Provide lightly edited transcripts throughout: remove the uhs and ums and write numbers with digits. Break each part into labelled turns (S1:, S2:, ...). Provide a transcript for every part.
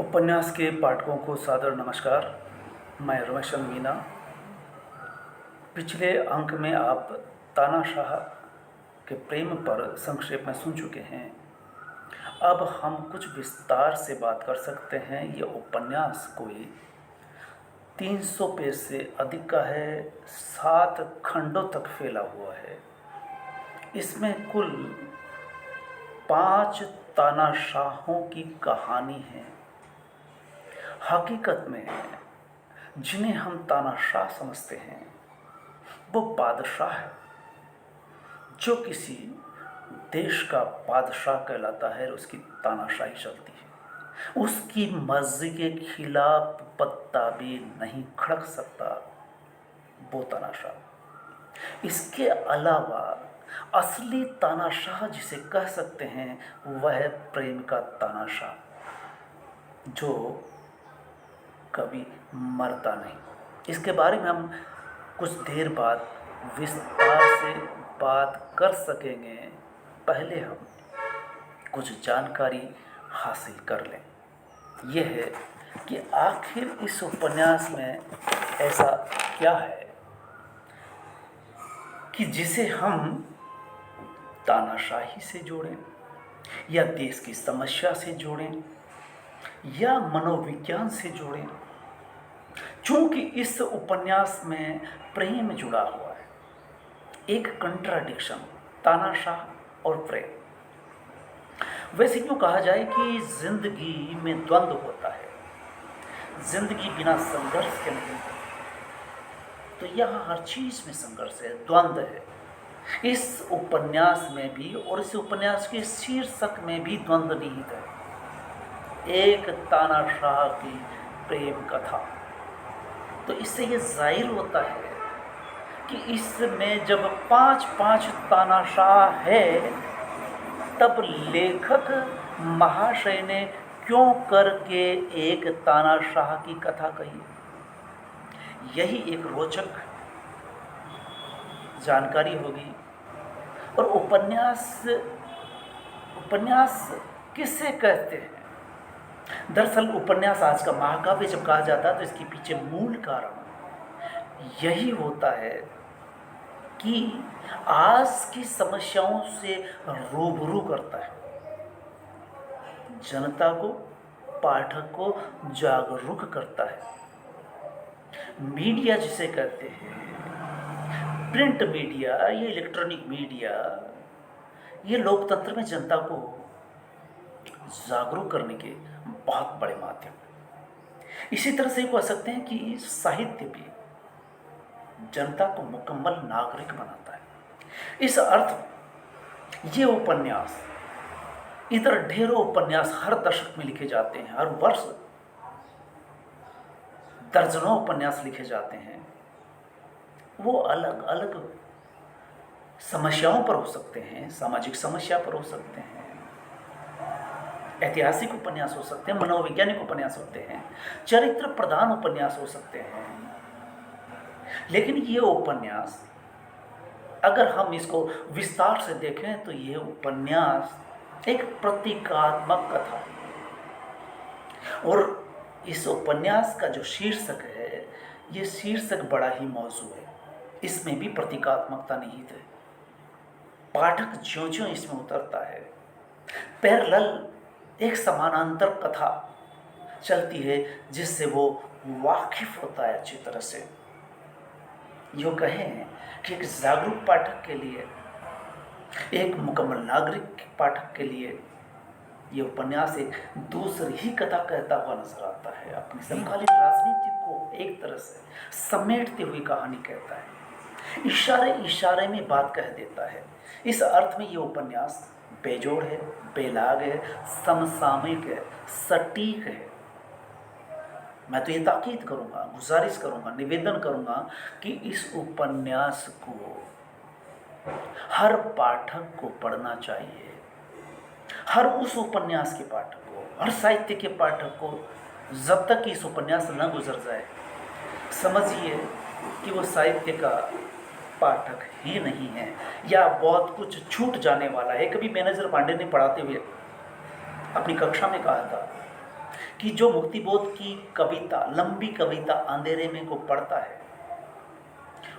S1: उपन्यास के पाठकों को सादर नमस्कार। मैं रमेशन मीना। पिछले अंक में आप तानाशाह के प्रेम पर संक्षेप में सुन चुके हैं। अब हम कुछ विस्तार से बात कर सकते हैं। यह उपन्यास कोई 300 पेज से अधिक का है, 7 खंडों तक फैला हुआ है। इसमें कुल 5 तानाशाहों की कहानी है। हकीकत में जिन्हें हम तानाशाह समझते हैं वो बादशाह है, जो किसी देश का बादशाह कहलाता है और उसकी तानाशाही चलती है। उसकी मर्जी के खिलाफ पत्ता भी नहीं खड़क सकता वो तानाशाह। इसके अलावा असली तानाशाह जिसे कह सकते हैं वह है प्रेम का तानाशाह, जो कभी मरता नहीं। इसके बारे में हम कुछ देर बाद विस्तार से बात कर सकेंगे। पहले हम कुछ जानकारी हासिल कर लें। यह है कि आखिर इस उपन्यास में ऐसा क्या है कि जिसे हम तानाशाही से जोड़ें, या देश की समस्या से जोड़ें, या मनोविज्ञान से जोड़ें। चूंकि इस उपन्यास में प्रेम जुड़ा हुआ है, एक कंट्राडिक्शन, तानाशाह और प्रेम। वैसे यूँ कहा जाए कि जिंदगी में द्वंद्व होता है, जिंदगी बिना संघर्ष के नहीं होती। तो यहाँ हर चीज में संघर्ष है, द्वंद्व है। इस उपन्यास में भी और इस उपन्यास के शीर्षक में भी द्वंद्व निहित है। एक तानाशाह की प्रेम कथा। तो इससे ये जाहिर होता है कि इसमें जब 5-5 तानाशाह है, तब लेखक महाशय ने क्यों करके एक तानाशाह की कथा कही। यही एक रोचक जानकारी होगी। और उपन्यास किसे कहते हैं? दरअसल उपन्यास आज का महाकाव्य जब कहा जाता है तो इसके पीछे मूल कारण यही होता है कि आज की समस्याओं से रूबरू करता है, जनता को, पाठक को जागरूक करता है। मीडिया जिसे कहते हैं, प्रिंट मीडिया, ये इलेक्ट्रॉनिक मीडिया, ये लोकतंत्र में जनता को जागरूक करने के बहुत बड़े माध्यम है। इसी तरह से कह सकते हैं कि साहित्य भी जनता को मुकम्मल नागरिक बनाता है। इस अर्थ में ये उपन्यास, इधर ढेरों उपन्यास हर दशक में लिखे जाते हैं, हर वर्ष दर्जनों उपन्यास लिखे जाते हैं। वो अलग अलग समस्याओं पर हो सकते हैं, सामाजिक समस्या पर हो सकते हैं, ऐतिहासिक उपन्यास हो सकते हैं, मनोवैज्ञानिक उपन्यास होते हैं, चरित्र प्रधान उपन्यास हो सकते हैं। लेकिन ये उपन्यास, अगर हम इसको विस्तार से देखें तो ये उपन्यास एक प्रतीकात्मक कथा है। और इस उपन्यास का जो शीर्षक है, ये शीर्षक बड़ा ही मौजू है। इसमें भी प्रतीकात्मकता निहित है। पाठक ज्यों-ज्यों इसमें उतरता है, पैरेलल एक समानांतर कथा चलती है जिससे वो वाकिफ होता है अच्छी तरह से। यूँ कहें कि एक जागरूक पाठक के लिए, एक मुकम्मल नागरिक पाठक के लिए ये उपन्यास एक दूसरी ही कथा कहता हुआ नजर आता है। अपनी समकालीन राजनीति को एक तरह से समेटती हुई कहानी कहता है, इशारे इशारे में बात कह देता है। इस अर्थ में ये उपन्यास बेजोड़ है, बेलाग है, समसामयिक है, सटीक है। मैं तो ये ताकीद करूँगा, गुजारिश करूँगा, निवेदन करूँगा कि इस उपन्यास को हर पाठक को पढ़ना चाहिए। हर उस उपन्यास के पाठक को, हर साहित्य के पाठक को, जब तक इस उपन्यास न गुजर जाए, समझिए कि वो साहित्य का पाठक ही नहीं है, या बहुत कुछ छूट जाने वाला है। कभी मैनेजर पांडे ने पढ़ाते हुए अपनी कक्षा में कहा था कि जो मुक्तिबोध की कविता, लंबी कविता अंधेरे में को पढ़ता है,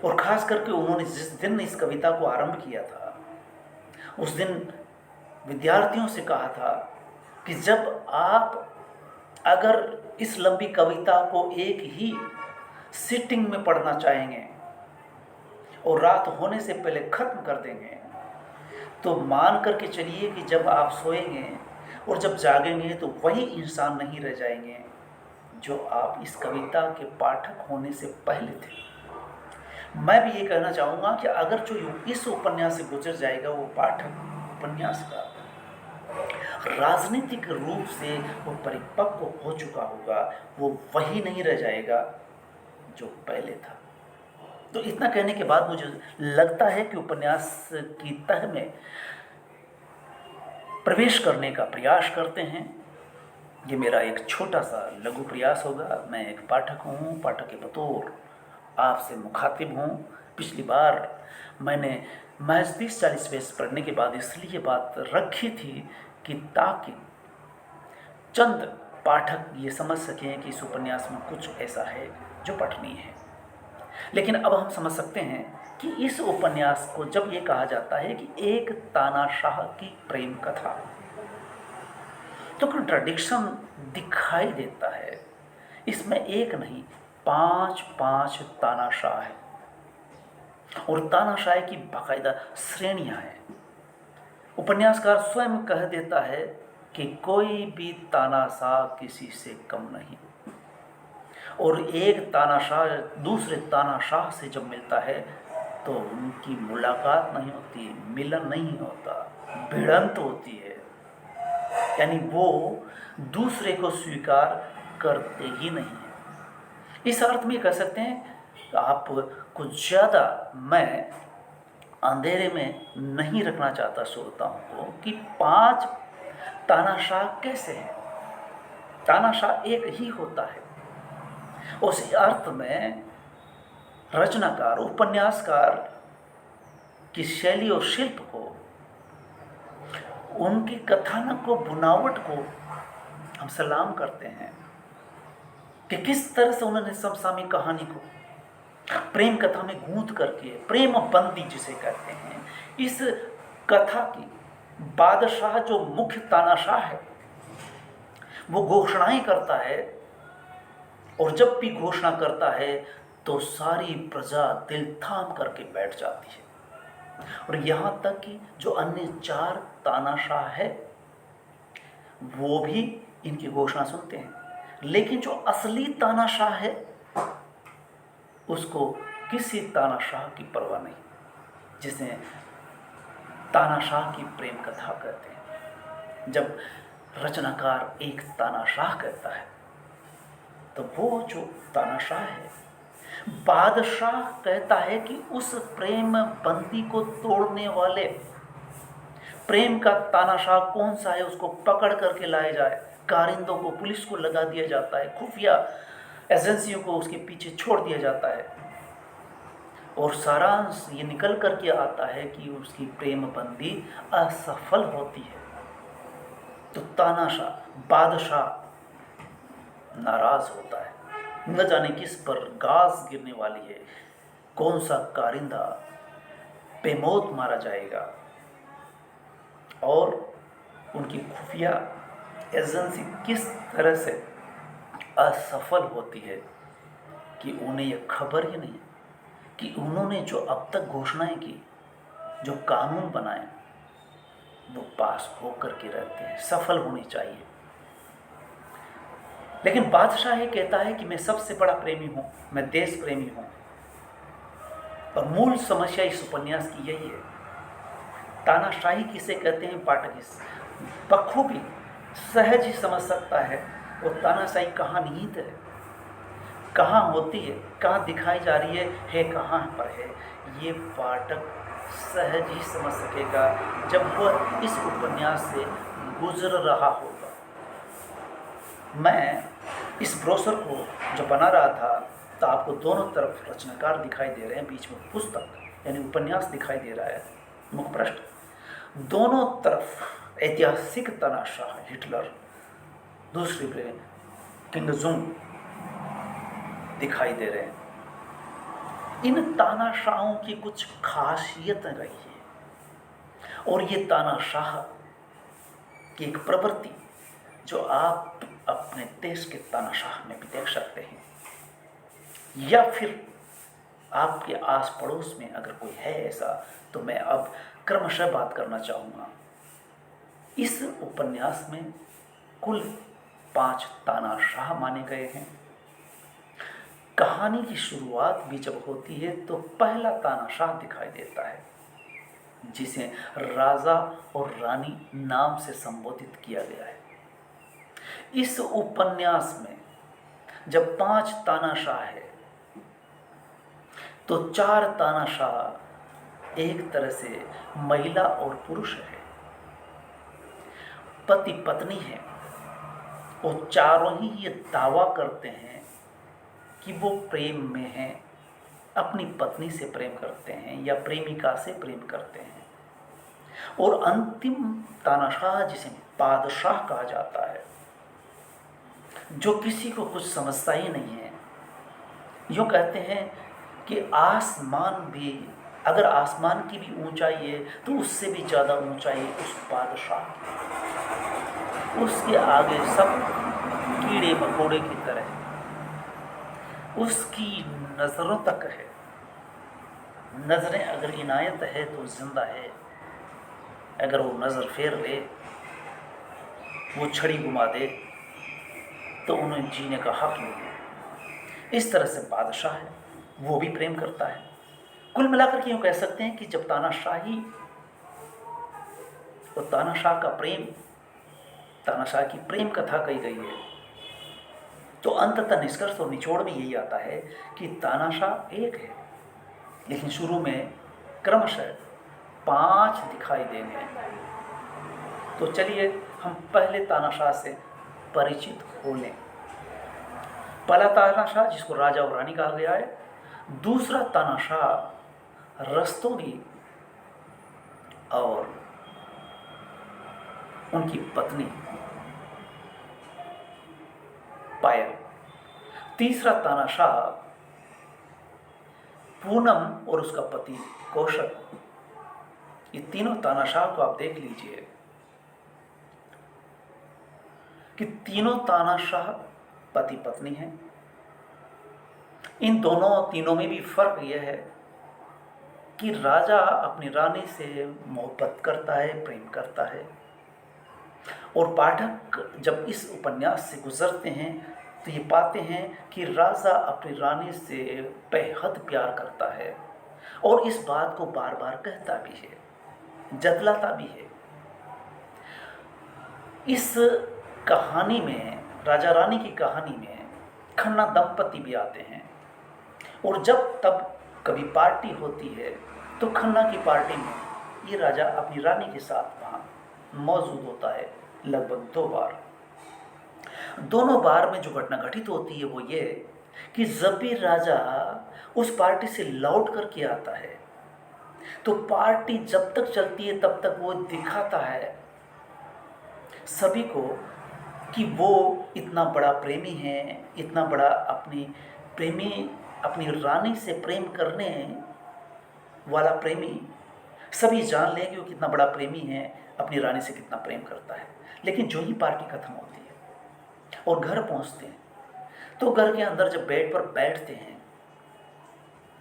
S1: और खास करके उन्होंने जिस दिन इस कविता को आरंभ किया था, उस दिन विद्यार्थियों से कहा था कि जब आप अगर इस लंबी कविता को एक ही सिटिंग में पढ़ना चाहेंगे और रात होने से पहले खत्म कर देंगे, तो मान करके चलिए कि जब आप सोएंगे और जब जागेंगे तो वही इंसान नहीं रह जाएंगे जो आप इस कविता के पाठक होने से पहले थे। मैं भी ये कहना चाहूँगा कि अगर जो इस उपन्यास से गुजर जाएगा वो पाठक उपन्यास का राजनीतिक रूप से वो परिपक्व हो चुका होगा, वो वही नहीं रह जाएगा जो पहले था। तो इतना कहने के बाद मुझे लगता है कि उपन्यास की तह में प्रवेश करने का प्रयास करते हैं। ये मेरा एक छोटा सा लघु प्रयास होगा। मैं एक पाठक हूँ, पाठक के बतौर आपसे मुखातिब हूँ। पिछली बार मैंने महज 30-40 पेज पढ़ने के बाद इसलिए बात रखी थी कि ताकि चंद पाठक ये समझ सकें कि इस उपन्यास में कुछ ऐसा है जो पठनीय है। लेकिन अब हम समझ सकते हैं कि इस उपन्यास को जब ये कहा जाता है कि एक तानाशाह की प्रेम कथा, तो कंट्राडिक्शन दिखाई देता है। इसमें एक नहीं 5 तानाशाह हैं, और तानाशाह की बाकायदा श्रेणियां हैं। उपन्यासकार स्वयं कह देता है कि कोई भी तानाशाह किसी से कम नहीं, और एक तानाशाह दूसरे तानाशाह से जब मिलता है तो उनकी मुलाकात नहीं होती, मिलन नहीं होता, भिड़ंत होती है। यानी वो दूसरे को स्वीकार करते ही नहीं हैं। इस अर्थ में कह सकते हैं आप कुछ ज़्यादा मैं अंधेरे में नहीं रखना चाहता श्रोताओं को कि 5 तानाशाह कैसे हैं। तानाशाह एक ही होता है। उस अर्थ में रचनाकार, उपन्यासकार की शैली और शिल्प को, उनकी कथानक को, बुनावट को हम सलाम करते हैं कि किस तरह से उन्होंने समसामयिक कहानी को प्रेम कथा में गूंथ करके, प्रेम बंदी जिसे कहते हैं, इस कथा की बादशाह जो मुख्य तानाशाह है वो घोषणाएं करता है, और जब भी घोषणा करता है तो सारी प्रजा दिल थाम करके बैठ जाती है। और यहाँ तक कि जो अन्य 4 तानाशाह है वो भी इनकी घोषणा सुनते हैं, लेकिन जो असली तानाशाह है उसको किसी तानाशाह की परवाह नहीं, जिसे तानाशाह की प्रेम कथा कहते हैं। जब रचनाकार एक तानाशाह कहता है तो वो जो तानाशाह है, बादशाह कहता है कि उस प्रेम बंदी को तोड़ने वाले प्रेम का तानाशाह कौन सा है, उसको पकड़ करके लाया जाए। कारिंदों को, पुलिस को लगा दिया जाता है, खुफिया एजेंसियों को उसके पीछे छोड़ दिया जाता है, और सारांश ये निकल करके आता है कि उसकी प्रेम बंदी असफल होती है। तो तानाशाह, बादशाह नाराज होता है, न जाने किस पर गाज गिरने वाली है, कौन सा कारिंदा बेमौत मारा जाएगा, और उनकी खुफिया एजेंसी किस तरह से असफल होती है कि उन्हें यह खबर ही नहीं कि उन्होंने जो अब तक घोषणाएं की, जो कानून बनाए, वो पास होकर के रहते हैं, सफल होनी चाहिए। लेकिन बादशाह ये कहता है कि मैं सबसे बड़ा प्रेमी हूँ, मैं देश प्रेमी हूँ। और मूल समस्या इस उपन्यास की यही है। तानाशाही किसे कहते हैं पाठक इस बखूबी सहज ही समझ सकता है। वो तानाशाही कहाँ निहित है, कहाँ होती है, कहाँ दिखाई जा रही है कहाँ पर है, ये पाठक सहज ही समझ सकेगा जब वह इस उपन्यास से गुजर रहा होगा। मैं इस ब्रोशर को जो बना रहा था तो आपको दोनों तरफ रचनाकार दिखाई दे रहे हैं, बीच में पुस्तक यानी उपन्यास दिखाई दे रहा है, मुखपृष्ठ, दोनों तरफ ऐतिहासिक तानाशाह हिटलर, दूसरी किंगजुंग दिखाई दे रहे हैं। इन तानाशाहों की कुछ खासियतें रही है और ये तानाशाह की एक प्रवृत्ति जो आप अपने देश के तानाशाह में भी देख सकते हैं, या फिर आपके आस पड़ोस में अगर कोई है ऐसा, तो मैं अब क्रमशः बात करना चाहूँगा। इस उपन्यास में कुल 5 तानाशाह माने गए हैं। कहानी की शुरुआत भी जब होती है तो पहला तानाशाह दिखाई देता है, जिसे राजा और रानी नाम से संबोधित किया गया है। इस उपन्यास में जब 5 तानाशाह है तो 4 तानाशाह एक तरह से महिला और पुरुष है, पति पत्नी है, और चारों ही ये दावा करते हैं कि वो प्रेम में हैं, अपनी पत्नी से प्रेम करते हैं या प्रेमिका से प्रेम करते हैं। और अंतिम तानाशाह जिसे बादशाह कहा जाता है, जो किसी को कुछ समझता ही नहीं है। यूँ कहते हैं कि आसमान भी, अगर आसमान की भी ऊंचाई है तो उससे भी ज़्यादा ऊंचाई उस बादशाह की। उसके आगे सब कीड़े मकोड़े की तरह, उसकी नज़रों तक है। नज़रें अगर इनायत है तो जिंदा है, अगर वो नज़र फेर ले, वो छड़ी घुमा दे, तो उन्हें जीने का हक नहीं है। इस तरह से बादशाह है, वो भी प्रेम करता है। कुल मिलाकर के यूँ कह सकते हैं कि जब तानाशाही और तानाशाह का प्रेम, तानाशाह की प्रेम कथा कही गई है, तो अंततः निष्कर्ष और निचोड़ में यही आता है कि तानाशाह एक है, लेकिन शुरू में क्रमशः 5 दिखाई देंगे। तो चलिए हम पहले तानाशाह से परिचित हो लें। पहला तानाशाह जिसको राजा और रानी कहा गया है, दूसरा तानाशाह रस्तोगी और उनकी पत्नी पायल। तीसरा तानाशाह पूनम और उसका पति कौशल। ये तीनों तानाशाह को आप देख लीजिए कि तीनों तानाशाह पति पत्नी हैं। इन तीनों में भी फर्क यह है कि राजा अपनी रानी से मोहब्बत करता है, प्रेम करता है, और पाठक जब इस उपन्यास से गुजरते हैं तो ये पाते हैं कि राजा अपनी रानी से बेहद प्यार करता है और इस बात को बार बार कहता भी है, जतलाता भी है। इस कहानी में, राजा रानी की कहानी में, खन्ना दंपति भी आते हैं, और जब तब कभी पार्टी होती है तो खन्ना की पार्टी में ये राजा अपनी रानी के साथ वहाँ मौजूद होता है लगभग 2 बार। दोनों बार में जो घटना घटित होती है वो ये कि जब भी राजा उस पार्टी से लौट करके आता है तो पार्टी जब तक चलती है तब तक वो दिखाता है सभी को कि वो इतना बड़ा प्रेमी है, इतना बड़ा अपनी रानी से प्रेम करने वाला प्रेमी। सभी जान लें कि वो कितना बड़ा प्रेमी है, अपनी रानी से कितना प्रेम करता है। लेकिन जो ही पार्टी खत्म होती है और घर पहुंचते हैं तो घर के अंदर जब बेड पर बैठते हैं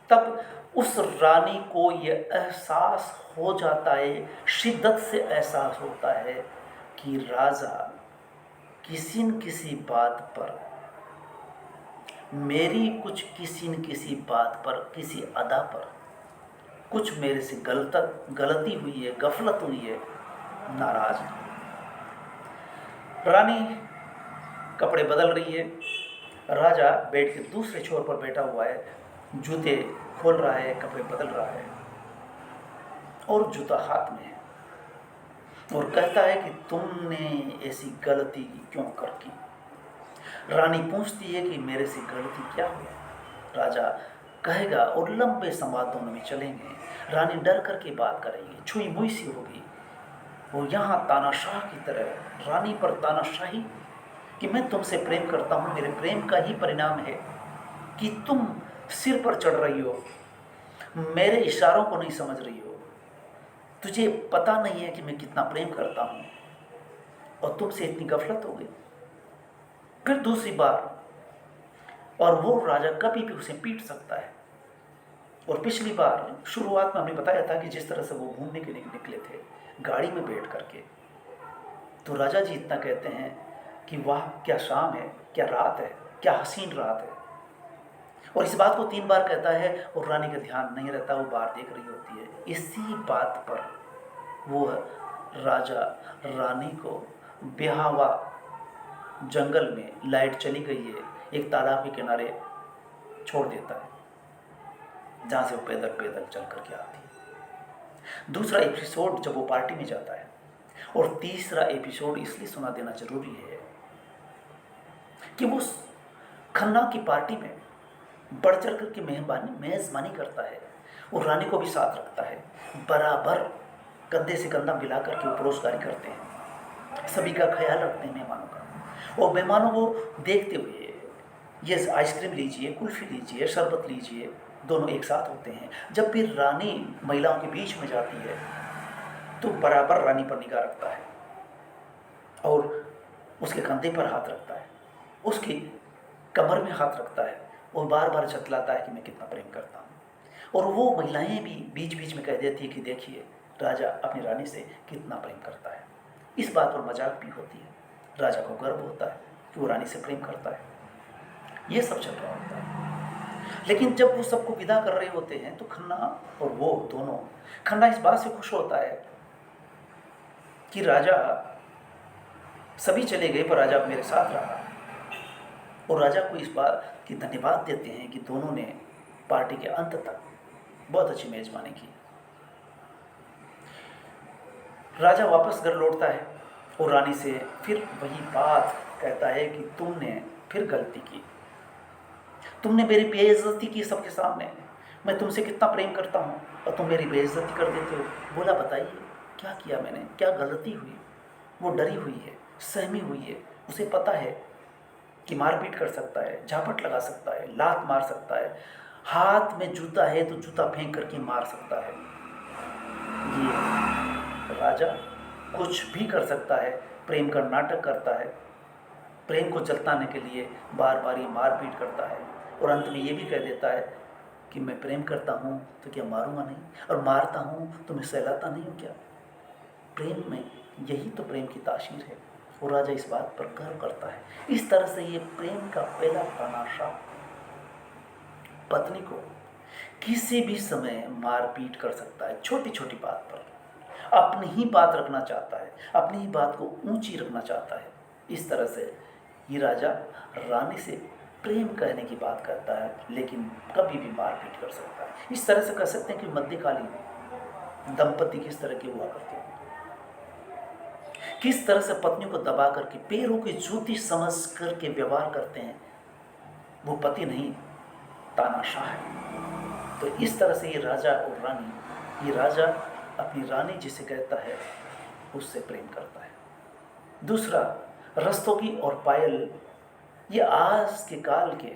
S1: तब उस रानी को ये एहसास हो जाता है, शिद्दत से एहसास होता है कि राजा किसी न किसी बात पर, मेरी कुछ किसी न किसी बात पर, किसी अदा पर कुछ मेरे से गलती हुई है, गफलत हुई है, नाराज है। रानी कपड़े बदल रही है, राजा बेड के दूसरे छोर पर बैठा हुआ है, जूते खोल रहा है, कपड़े बदल रहा है और जूता हाथ में है, और कहता है कि तुमने ऐसी गलती क्यों कर की। रानी पूछती है कि मेरे से गलती क्या हुई। राजा कहेगा और लंबे संवाद दोनों में चलेंगे। रानी डर करके बात करेगी, छुई मुई सी होगी। वो यहाँ तानाशाह की तरह रानी पर तानाशाही कि मैं तुमसे प्रेम करता हूँ, मेरे प्रेम का ही परिणाम है कि तुम सिर पर चढ़ रही हो, मेरे इशारों को नहीं समझ रही हो, तुझे पता नहीं है कि मैं कितना प्रेम करता हूँ और तुमसे इतनी गफलत हो गई। फिर दूसरी बार, और वो राजा कभी भी उसे पीट सकता है। और पिछली बार शुरुआत में हमने बताया था कि जिस तरह से वो घूमने के लिए निकले थे गाड़ी में बैठ करके, तो राजा जी इतना कहते हैं कि वाह क्या शाम है, क्या रात है, क्या हसीन रात है। और इस बात को 3 बार कहता है और रानी का ध्यान नहीं रहता, वो बाहर देख रही होती है। इसी बात पर वो राजा रानी को बेहावा जंगल में, लाइट चली गई है, एक तालाब के किनारे छोड़ देता है, जहाँ से वो पैदल पैदल चल करके आती है। दूसरा एपिसोड जब वो पार्टी में जाता है, और तीसरा एपिसोड इसलिए सुना देना जरूरी है कि वो खन्ना की पार्टी में बढ़ चढ़ करके मेज़बानी करता है और रानी को भी साथ रखता है। बराबर कंधे से कंधा मिला करके वो परोसगारी करते हैं, सभी का ख्याल रखते हैं मेहमानों का। और मेहमानों को देखते हुए ये आइसक्रीम लीजिए, कुल्फ़ी लीजिए, शरबत लीजिए, दोनों एक साथ होते हैं। जब भी रानी महिलाओं के बीच में जाती है तो बराबर रानी पर निगाह रखता है और उसके कंधे पर हाथ रखता है, उसकी कमर में हाथ रखता है और बार बार जतलाता है कि मैं कितना प्रेम करता हूँ। और वो महिलाएं भी बीच बीच में कह देती है कि देखिए राजा अपनी रानी से कितना प्रेम करता है। इस बात पर मजाक भी होती है, राजा को गर्व होता है कि वो रानी से प्रेम करता है। ये सब चल रहा होता है। लेकिन जब वो सबको विदा कर रहे होते हैं तो खन्ना और वो दोनों, खन्ना इस बात से खुश होता है कि राजा, सभी चले गए पर राजा मेरे साथ रहा, और राजा को इस बात की धन्यवाद देते हैं कि दोनों ने पार्टी के अंत तक बहुत अच्छी मेजबानी की। राजा वापस घर लौटता है और रानी से फिर वही बात कहता है कि तुमने फिर गलती की, तुमने मेरी बेइज्जती की सबके सामने, मैं तुमसे कितना प्रेम करता हूँ और तुम मेरी बेइज्जती कर देते हो। बोला बताइए क्या किया मैंने, क्या गलती हुई। वो डरी हुई है, सहमी हुई है, उसे पता है कि मारपीट कर सकता है, झापट लगा सकता है, लात मार सकता है, हाथ में जूता है तो जूता फेंक करके मार सकता है। ये राजा कुछ भी कर सकता है, प्रेम का नाटक करता है, प्रेम को जताने के लिए बार बार ये मारपीट करता है और अंत में ये भी कह देता है कि मैं प्रेम करता हूँ तो क्या मारूंगा नहीं, और मारता हूँ तो मैं सहलाता नहीं हूँ क्या। प्रेम में यही तो प्रेम की तासीर है, और राजा इस बात पर गर्व करता है। इस तरह से ये प्रेम का पहला तानाशाह पत्नी को किसी भी समय मारपीट कर सकता है, छोटी छोटी बात पर अपनी ही बात रखना चाहता है, अपनी ही बात को ऊंची रखना चाहता है। इस तरह से ये राजा रानी से प्रेम कहने की बात करता है, लेकिन कभी भी मारपीट कर सकता है। इस तरह से कह सकते हैं कि मध्यकालीन दंपति किस तरह के हुआ करते हैं, किस तरह से पत्नियों को दबा करके पैरों की जूती समझ करके व्यवहार करते हैं। वो पति नहीं, तानाशाह है। तो इस तरह से ये राजा और रानी, ये राजा अपनी रानी जिसे कहता है उससे प्रेम करता है। दूसरा, रस्तोगी और पायल। ये आज के काल के,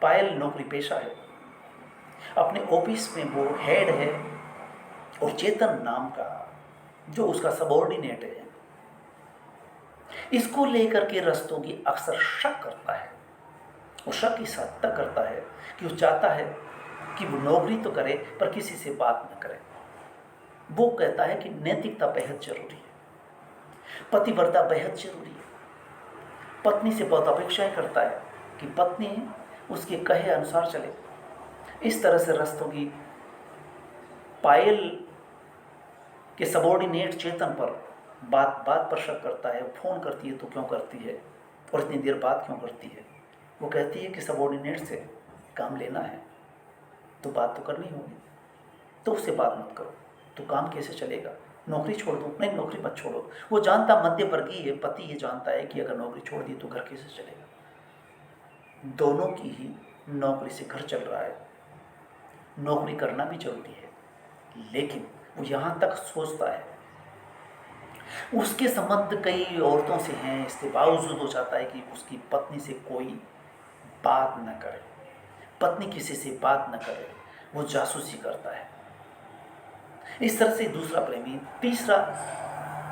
S1: पायल नौकरी पेशा है, अपने ऑफिस में वो हेड है, और चेतन नाम का जो उसका सबऑर्डिनेट है, इसको लेकर के रस्तोगी अक्सर शक करता है। वो शक इस हद तक करता है कि वो चाहता है कि वो नौकरी तो करे पर किसी से बात न करे। वो कहता है कि नैतिकता बेहद जरूरी है, पतिव्रता बेहद जरूरी है। पत्नी से बहुत अपेक्षाएं करता है कि पत्नी उसके कहे अनुसार चले। इस तरह से रस्तोगी पायल के सबऑर्डिनेट चेतन पर बात बात पर शक करता है। फ़ोन करती है तो क्यों करती है, और इतनी देर बात क्यों करती है। वो कहती है कि सबऑर्डिनेट से काम लेना है तो बात तो करनी होगी, तो उससे बात मत करो, तो काम कैसे चलेगा, नौकरी छोड़ दो। नहीं, नौकरी मत छोड़ो। वो जानता, मध्य वर्गीय पति ये जानता है कि अगर नौकरी छोड़ दी तो घर कैसे चलेगा। दोनों की ही नौकरी से घर चल रहा है, नौकरी करना भी जरूरी है, लेकिन वो यहाँ तक सोचता है उसके संबंध कई औरतों से हैं, इसके बावजूद वो चाहता है कि उसकी पत्नी से कोई बात न करे, पत्नी किसी से बात न करे, वो जासूसी करता है। इस तरह से दूसरा प्रेमी। तीसरा,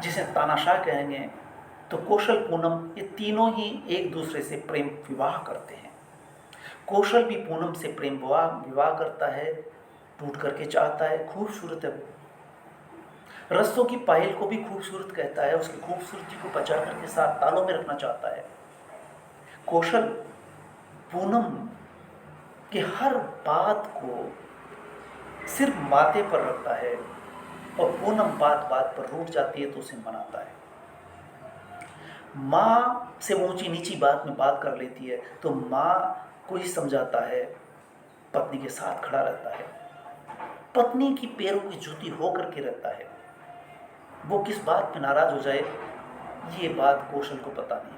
S1: जिसे तानाशाह कहेंगे, तो कौशल, पूनम, ये तीनों ही एक दूसरे से प्रेम विवाह करते हैं। कौशल भी पूनम से प्रेम विवाह करता है, टूट करके चाहता है, खूबसूरत है वो। रस्तों की पायल को भी खूबसूरत कहता है, उसकी खूबसूरती को बचा करके साथ तालों में रखना चाहता है। कौशल पूनम की हर बात को सिर्फ माथे पर रखता है, और पूनम बात बात पर रूठ जाती है तो उसे मनाता है। माँ से ऊंची नीची बात में बात कर लेती है तो माँ को ही समझाता है, पत्नी के साथ खड़ा रहता है, पत्नी की पैरों की जूती हो करके रहता है। वो किस बात पे नाराज हो जाए, ये बात कौशल को पता नहीं।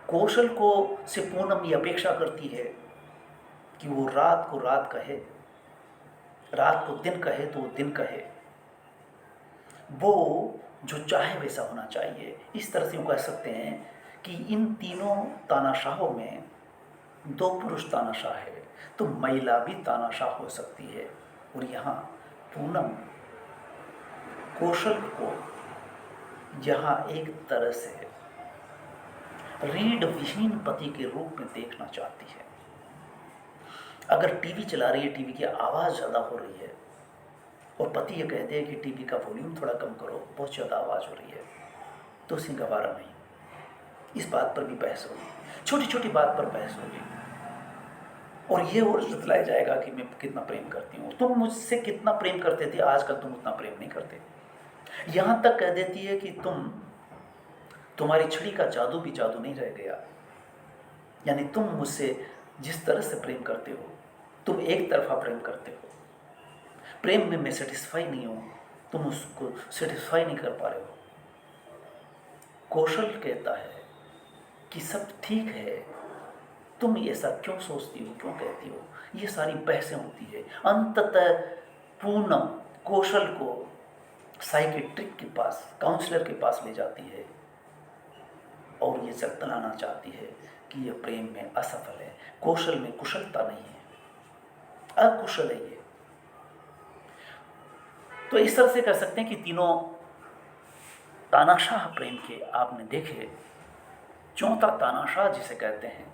S1: कौशल को से पूनम ये अपेक्षा करती है कि वो रात को रात कहे, रात को दिन कहे तो वो दिन कहे, वो जो चाहे वैसा होना चाहिए। इस तरह से हम कह सकते हैं कि इन तीनों तानाशाहों में दो पुरुष तानाशाह है, तो महिला भी तानाशाह हो सकती है। और यहाँ पूनम कौशल को यहाँ एक तरह से रीढ़ विहीन पति के रूप में देखना चाहती है। अगर टीवी चला रही है, टीवी की आवाज़ ज़्यादा हो रही है, और पति ये कहते हैं कि टीवी का वॉल्यूम थोड़ा कम करो, बहुत ज़्यादा आवाज़ हो रही है, तो उसे गवारा नहीं। इस बात पर भी बहस होगी, छोटी छोटी बात पर बहस होगी, और ये और जतलाया जाएगा कि मैं कितना प्रेम करती हूँ, तुम मुझसे कितना प्रेम करते थे, आजकल तुम उतना प्रेम नहीं करते। यहाँ तक कह देती है कि तुम्हारी छड़ी का जादू भी जादू नहीं रह गया। यानी तुम मुझसे जिस तरह से प्रेम करते हो, तुम एक तरफा प्रेम करते हो, प्रेम में मैं सेटिस्फाई नहीं हूँ, तुम उसको सेटिस्फाई नहीं कर पा रहे हो। कौशल कहता है कि सब ठीक है, तुम ऐसा क्यों सोचती हो, क्यों कहती हो। ये सारी बहसें होती है। अंततः पूनम कौशल को साइकेट्रिक के पास, काउंसलर के पास ले जाती है, और ये जतलाना चाहती है कि ये प्रेम में असफल है, कौशल में कुशलता नहीं है, अकुशल है ये। तो इस तरह से कह सकते हैं कि तीनों तानाशाह प्रेम के आपने देखे। चौथा तानाशाह जिसे कहते हैं,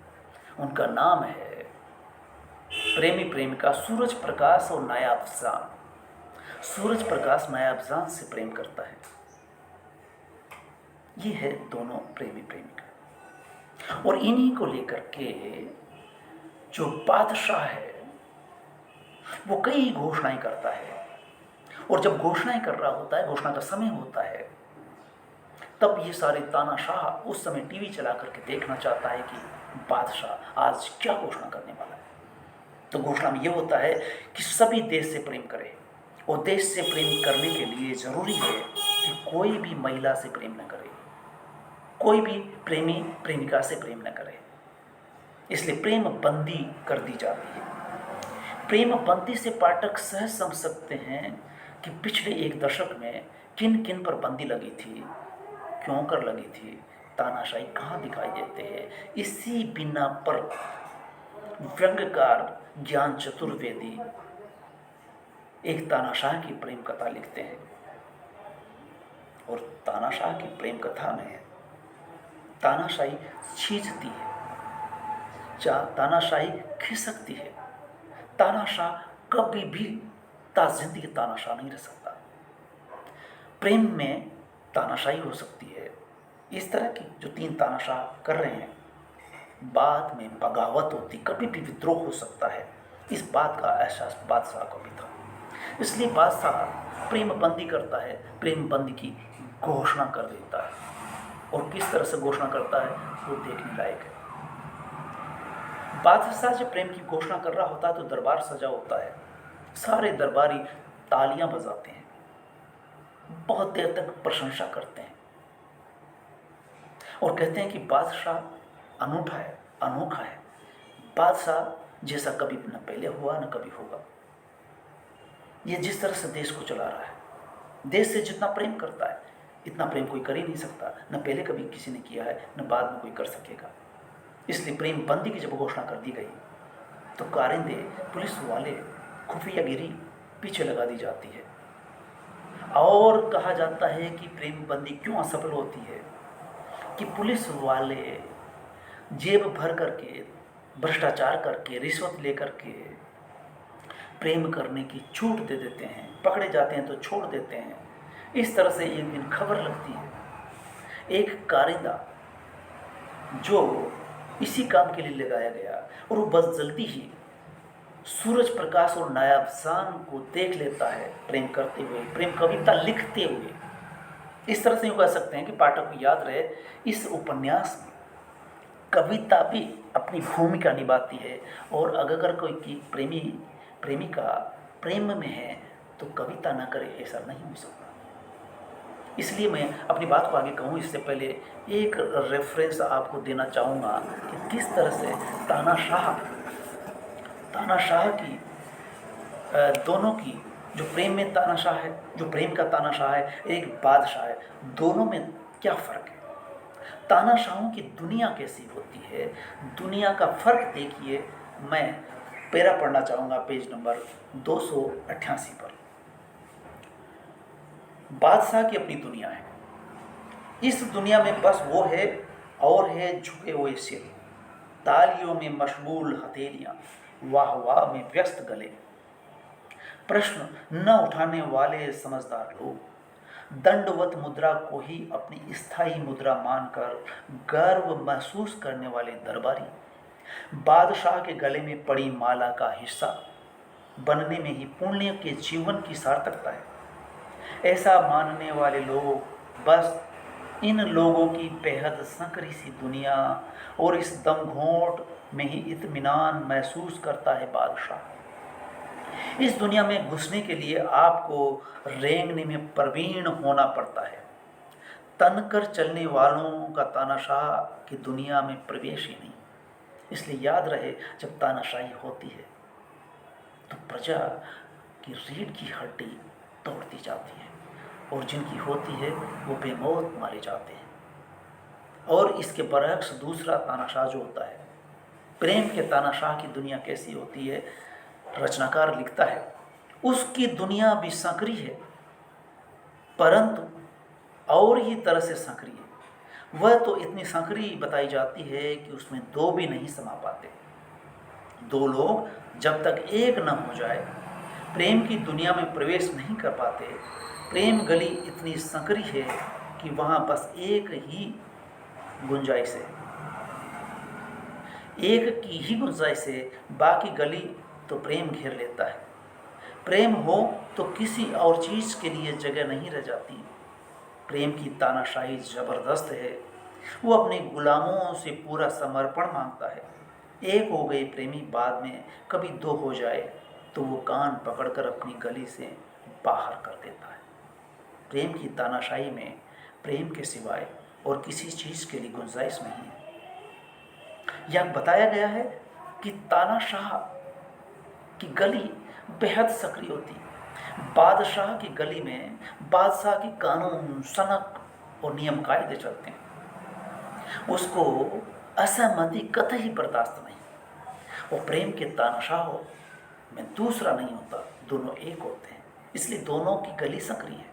S1: उनका नाम है प्रेमी प्रेमिका सूरज प्रकाश और नायाब जान। सूरज प्रकाश नायाब जान से प्रेम करता है। ये है दोनों प्रेमी प्रेमिका, और इन्हीं को लेकर के जो बादशाह है वो कई घोषणाएं करता है, और जब घोषणाएं कर रहा होता है, घोषणा का समय होता है, तब ये सारे तानाशाह उस समय टीवी चला करके देखना चाहता है कि बादशाह आज क्या घोषणा करने वाला है। तो घोषणा में ये होता है कि सभी देश से प्रेम करें, और देश से प्रेम करने के लिए ज़रूरी है कि कोई भी महिला से प्रेम न करे, कोई भी प्रेमी प्रेमिका से प्रेम न करे। इसलिए प्रेम बंदी कर दी जाती है। प्रेम बंदी से पाठक सहज समझ सकते हैं कि पिछले एक दशक में किन किन पर बंदी लगी थी, क्यों कर लगी थी, तानाशाही कहाँ दिखाई देते हैं। इसी बिना पर व्यंग्यकार ज्ञान चतुर्वेदी एक तानाशाह की प्रेम कथा लिखते हैं, और तानाशाह की प्रेम कथा में तानाशाही छींचती है, तानाशाही खिसकती है। तानाशाह कभी भी जिंदगी तानाशाह नहीं रह सकता। प्रेम में तानाशाही हो सकती है। इस तरह की जो तीन तानाशाह कर रहे हैं, बाद में बगावत होती, कभी भी विद्रोह हो सकता है, इस बात का एहसास बादशाह को भी था। इसलिए बादशाह प्रेम बंदी करता है, प्रेम बंदी की घोषणा कर देता है, और किस तरह से घोषणा करता है वो देखने लायक है। बादशाह जब प्रेम की घोषणा कर रहा होता है तो दरबार सजा होता है, सारे दरबारी तालियां बजाते हैं, बहुत देर तक प्रशंसा करते हैं, और कहते हैं कि बादशाह अनूठा है, अनोखा है, बादशाह जैसा कभी न पहले हुआ न कभी होगा। ये जिस तरह से देश को चला रहा है, देश से जितना प्रेम करता है, इतना प्रेम कोई कर ही नहीं सकता, न पहले कभी किसी ने किया है, न बाद में कोई कर सकेगा। इसलिए प्रेम बंदी की जब घोषणा कर दी गई तो कारिंदे, पुलिस वाले, खुफियागिरी पीछे लगा दी जाती है। और कहा जाता है कि प्रेम बंदी क्यों असफल होती है कि पुलिस वाले जेब भर करके, भ्रष्टाचार करके, रिश्वत लेकर के प्रेम करने की छूट दे देते हैं, पकड़े जाते हैं तो छोड़ देते हैं। इस तरह से एक दिन खबर लगती है, एक कारिंदा जो इसी काम के लिए लगाया गया और वो बस जल्दी ही सूरज प्रकाश और नायाब शान को देख लेता है प्रेम करते हुए, प्रेम कविता लिखते हुए। इस तरह से यूँ कह सकते हैं कि पाठक को याद रहे, इस उपन्यास में कविता भी अपनी भूमिका निभाती है। और अगर कोई की प्रेमिका प्रेम में है तो कविता ना करे, ऐसा नहीं हो सकता। इसलिए मैं अपनी बात को आगे कहूँ इससे पहले एक रेफरेंस आपको देना चाहूँगा कि किस तरह से तानाशाह की दोनों की, जो प्रेम में तानाशाह है, जो प्रेम का तानाशाह है, एक बादशाह है, दोनों में क्या फ़र्क है, तानाशाहों की दुनिया कैसी होती है, दुनिया का फ़र्क देखिए। मैं पैरा पढ़ना चाहूँगा पेज नंबर 288 पर। बादशाह की अपनी दुनिया है, इस दुनिया में बस वो है और है झुके हुए सिर, तालियों में मशगूल हथेलियाँ, वाह वाह में व्यस्त गले, प्रश्न न उठाने वाले समझदार लोग, दंडवत मुद्रा को ही अपनी स्थायी मुद्रा मानकर गर्व महसूस करने वाले दरबारी, बादशाह के गले में पड़ी माला का हिस्सा बनने में ही पुण्य के जीवन की सार्थकता है, ऐसा मानने वाले लोग। बस इन लोगों की बेहद संकरी सी दुनिया और इस दमघोंट में ही इत्मीनान महसूस करता है बादशाह। इस दुनिया में घुसने के लिए आपको रेंगने में प्रवीण होना पड़ता है, तनकर चलने वालों का तानाशाह की दुनिया में प्रवेश ही नहीं। इसलिए याद रहे, जब तानाशाही होती है तो प्रजा की रीढ़ की हड्डी तोड़ती जाती है और जिनकी होती है वो बेमौत मारे जाते हैं। और इसके बरअक्स दूसरा तानाशाह जो होता है, प्रेम के तानाशाह की दुनिया कैसी होती है, रचनाकार लिखता है उसकी दुनिया भी संकरी है, परंतु और ही तरह से संकरी है। वह तो इतनी संकरी बताई जाती है कि उसमें दो भी नहीं समा पाते। दो लोग जब तक एक न हो जाए प्रेम की दुनिया में प्रवेश नहीं कर पाते। प्रेम गली इतनी संकरी है कि वहाँ बस एक ही गुंजाइश है, एक की ही गुंजाइश है, बाकी गली तो प्रेम घेर लेता है। प्रेम हो तो किसी और चीज़ के लिए जगह नहीं रह जाती। प्रेम की तानाशाही ज़बरदस्त है, वो अपने गुलामों से पूरा समर्पण मांगता है। एक हो गए प्रेमी बाद में कभी दो हो जाए तो वो कान पकड़कर अपनी गली से बाहर कर देता है। प्रेम की तानाशाही में प्रेम के सिवाय और किसी चीज़ के लिए गुंजाइश नहीं है। यह बताया गया है कि तानाशाह की गली बेहद सक्रिय होती है। बादशाह की गली में बादशाह की कानून, सनक और नियम कायदे चलते हैं। उसको असहमति कतई बर्दाश्त नहीं। और प्रेम के तानाशाह में दूसरा नहीं होता, दोनों एक होते हैं, इसलिए दोनों की गली सक्रिय है।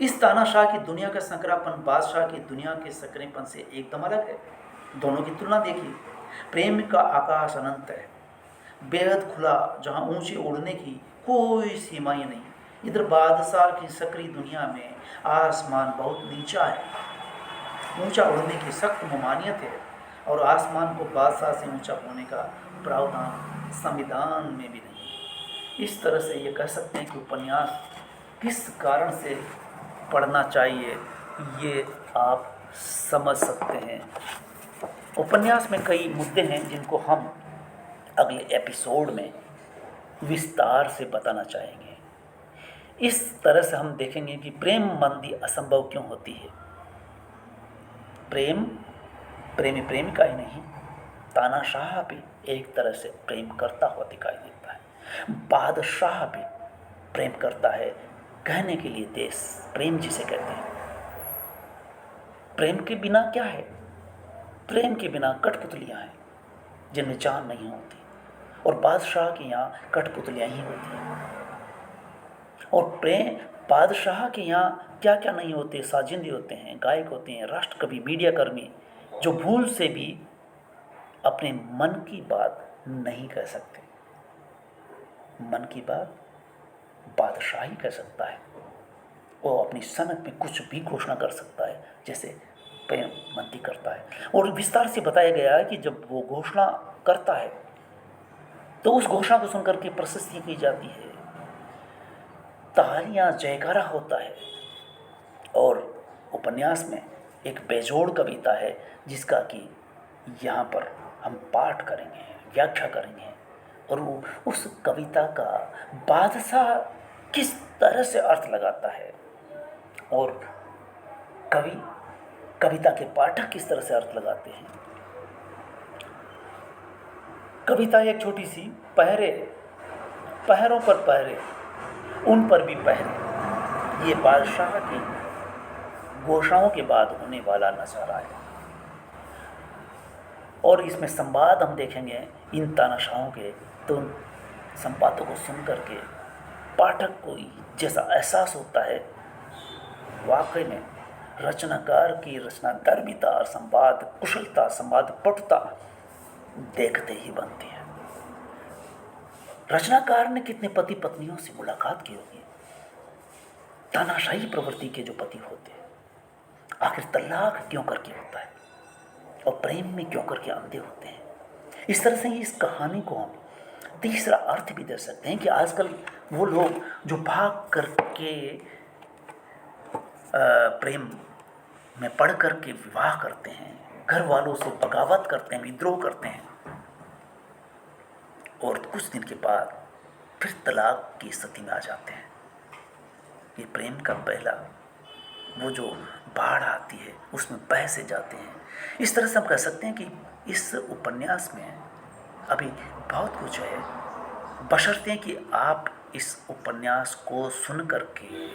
S1: इस तानाशाह की दुनिया का संकरापन बादशाह की दुनिया के सकरेपन से एकदम अलग है। दोनों की तुलना देखिए। प्रेम का आकाश अनंत है, बेहद खुला, जहाँ ऊंचे उड़ने की कोई सीमाएं नहीं। इधर बादशाह की सकरी दुनिया में आसमान बहुत नीचा है, ऊंचा उड़ने की सख्त ममानियत है और आसमान को बादशाह से ऊंचा होने का प्रावधान संविधान में भी नहीं। इस तरह से ये कह सकते हैं कि उपन्यास किस कारण से पढ़ना चाहिए, ये आप समझ सकते हैं। उपन्यास में कई मुद्दे हैं जिनको हम अगले एपिसोड में विस्तार से बताना चाहेंगे। इस तरह से हम देखेंगे कि प्रेम मंदी असंभव क्यों होती है। प्रेम प्रेमी प्रेमिका ही नहीं, तानाशाह भी एक तरह से प्रेम करता हुआ दिखाई देता है। बादशाह भी प्रेम करता है, कहने के लिए देश प्रेम जिसे कहते हैं। प्रेम के बिना क्या है? प्रेम के बिना कठपुतलियाँ हैं जिनमें जान नहीं होती, और बादशाह के यहाँ कठपुतलियाँ ही होती हैं। और प्रेम बादशाह के यहाँ क्या क्या नहीं होते? साजिंदे होते हैं, गायक होते हैं, राष्ट्रकवि, मीडियाकर्मी, जो भूल से भी अपने मन की बात नहीं कह सकते। मन की बात बादशाह ही कह सकता है। वो अपनी सनक में कुछ भी घोषणा कर सकता है, जैसे प्रेम मंत्री करता है। और विस्तार से बताया गया है कि जब वो घोषणा करता है तो उस घोषणा को सुनकर के प्रशस्ति की जाती है, तालियां, जयकारा होता है। और उपन्यास में एक बेजोड़ कविता है जिसका कि यहाँ पर हम पाठ करेंगे, व्याख्या करेंगे। और वो उस कविता का बादशाह किस तरह से अर्थ लगाता है और कवि, कविता के पाठक किस तरह से अर्थ लगाते हैं। कविता एक छोटी सी, पहरे, पहरों पर पहरे, उन पर भी पहरे, ये बादशाह की घोषणाओं के बाद होने वाला नजारा है। और इसमें संवाद हम देखेंगे इन तानाशाहों के, तो उन संवादों को सुन करके पाठक को जैसा एहसास होता है, वाकई में रचनाकार की रचना धर्मिता, संवाद कुशलता, संवाद पटुता देखते ही बनती है। रचनाकार ने कितने पति पत्नियों से मुलाकात की होगी। तानाशाही प्रवृत्ति के जो पति होते हैं, आखिर तलाक क्यों करके होता है और प्रेम में क्यों करके अंधे होते हैं। इस तरह से इस कहानी को हम तीसरा अर्थ भी दे सकते हैं कि आजकल वो लोग जो भाग करके प्रेम में पढ़ करके विवाह करते हैं, घर वालों से बगावत करते हैं, विद्रोह करते हैं, और कुछ दिन के बाद फिर तलाक की स्थिति में आ जाते हैं। ये प्रेम का पहला वो जो बाढ़ आती है उसमें बह से जाते हैं। इस तरह से हम कह सकते हैं कि इस उपन्यास में अभी बहुत कुछ है, बशर्ते कि आप इस उपन्यास को सुन करके,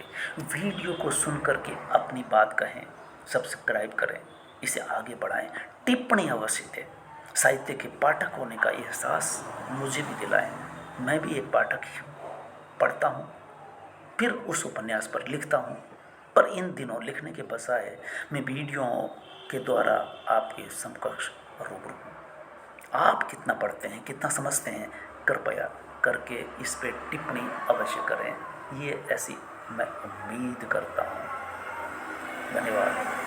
S1: वीडियो को सुन करके अपनी बात कहें, सब्सक्राइब करें, इसे आगे बढ़ाएं, टिप्पणी अवश्य दें, साहित्य के पाठक होने का एहसास मुझे भी दिलाएं। मैं भी एक पाठक ही हूँ, पढ़ता हूँ, फिर उस उपन्यास पर लिखता हूँ। पर इन दिनों लिखने के बजाय मैं वीडियो के द्वारा आपके समकक्ष रूबरू हूँ। आप कितना पढ़ते हैं, कितना समझते हैं, कृपया करके इस पे टिप्पणी अवश्य करें। ये ऐसी मैं उम्मीद करता हूँ। धन्यवाद।